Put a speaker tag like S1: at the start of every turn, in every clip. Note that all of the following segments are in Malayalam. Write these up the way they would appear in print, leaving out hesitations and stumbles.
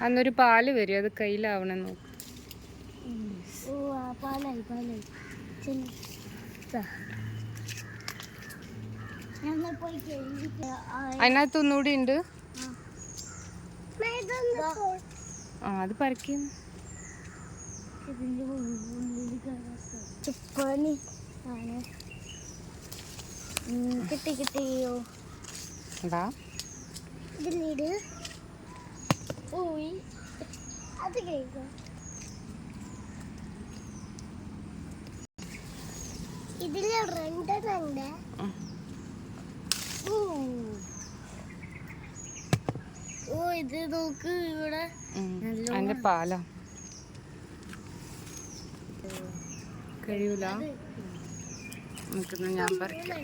S1: അന്നൊരു പാല് വരും, അത് കയ്യിലാവണം നോക്ക്. അതിനകത്ത് ഒന്നുകൂടി ഉണ്ട്. അത് പറിക്കുന്നു.
S2: കിട്ടിയോ
S1: എന്താ
S2: അത് കേൾക്കോ? ഇതില് രണ്ടെണ്ണ. ഇത് നോക്ക് ഇവിടെ
S1: അതിന്റെ പാലാ. കഴിയൂല, ഞാൻ പറിക്കാം.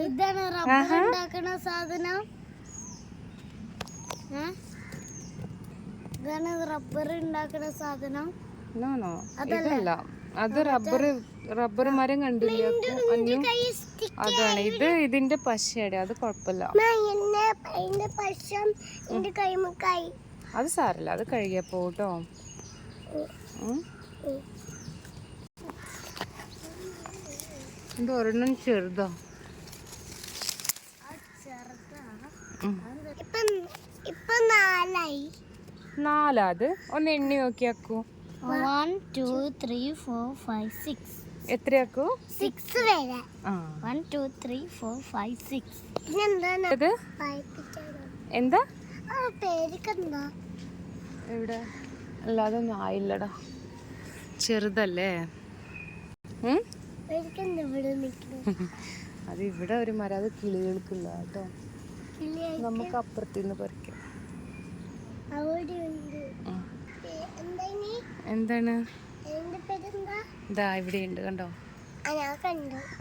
S2: ഇതാണ് റബ്ബർ ഉണ്ടാക്കണ സാധനം. ഇതാണ് റബ്ബർ ഉണ്ടാക്കണ സാധനം.
S1: ഇതല്ല, അത് റബ്ബർ മരം കണ്ടില്ല. അതാണ് ഇത്. ഇതിന്റെ പശയുടെ അത് കുഴപ്പമില്ല. അത് സാരല്ല, അത് കഴുകിയപ്പോ കേട്ടോ. ഇത് ഒരെണ്ണം ചെറുതാ. നാലാ? അത് ഒന്ന് എണ്ണി നോക്കിയാക്കൂ.
S2: 1 2 3 4 5 6.
S1: എത്രയാക്കൂ?
S2: 6 വരെ. 1 2 3 4 5 6.
S1: എന്താ
S2: പേരിക്കെന്താ?
S1: എവിടെ? അല്ലാതെ ഒന്നും ആയില്ലടാ, ചെറുതല്ലേ. അത് ഇവിടെ ഒരു മരം, അത് കിളികൾക്കുള്ള കേട്ടോ. നമുക്ക് അപ്പുറത്തുനിന്ന് പറിക്കാം. എന്താണ്? ഇതാ ഇവിടെ ഉണ്ട്, കണ്ടോ?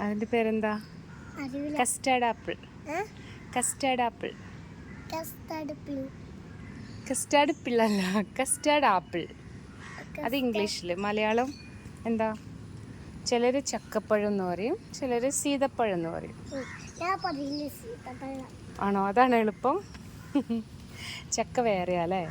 S1: അതിന്റെ പേരെന്താ? Custard apple. Custard apple. Custard പിള്ളല്ല, കസ്റ്റാർഡ് ആപ്പിൾ. അത് ഇംഗ്ലീഷില്. മലയാളം എന്താ? ചിലര് ചക്കപ്പഴം എന്ന് പറയും, ചിലര് സീതപ്പഴം എന്ന് പറയും. ആണോ? അതാണ് എളുപ്പം. ചക്ക വേറെയാ അല്ലേ?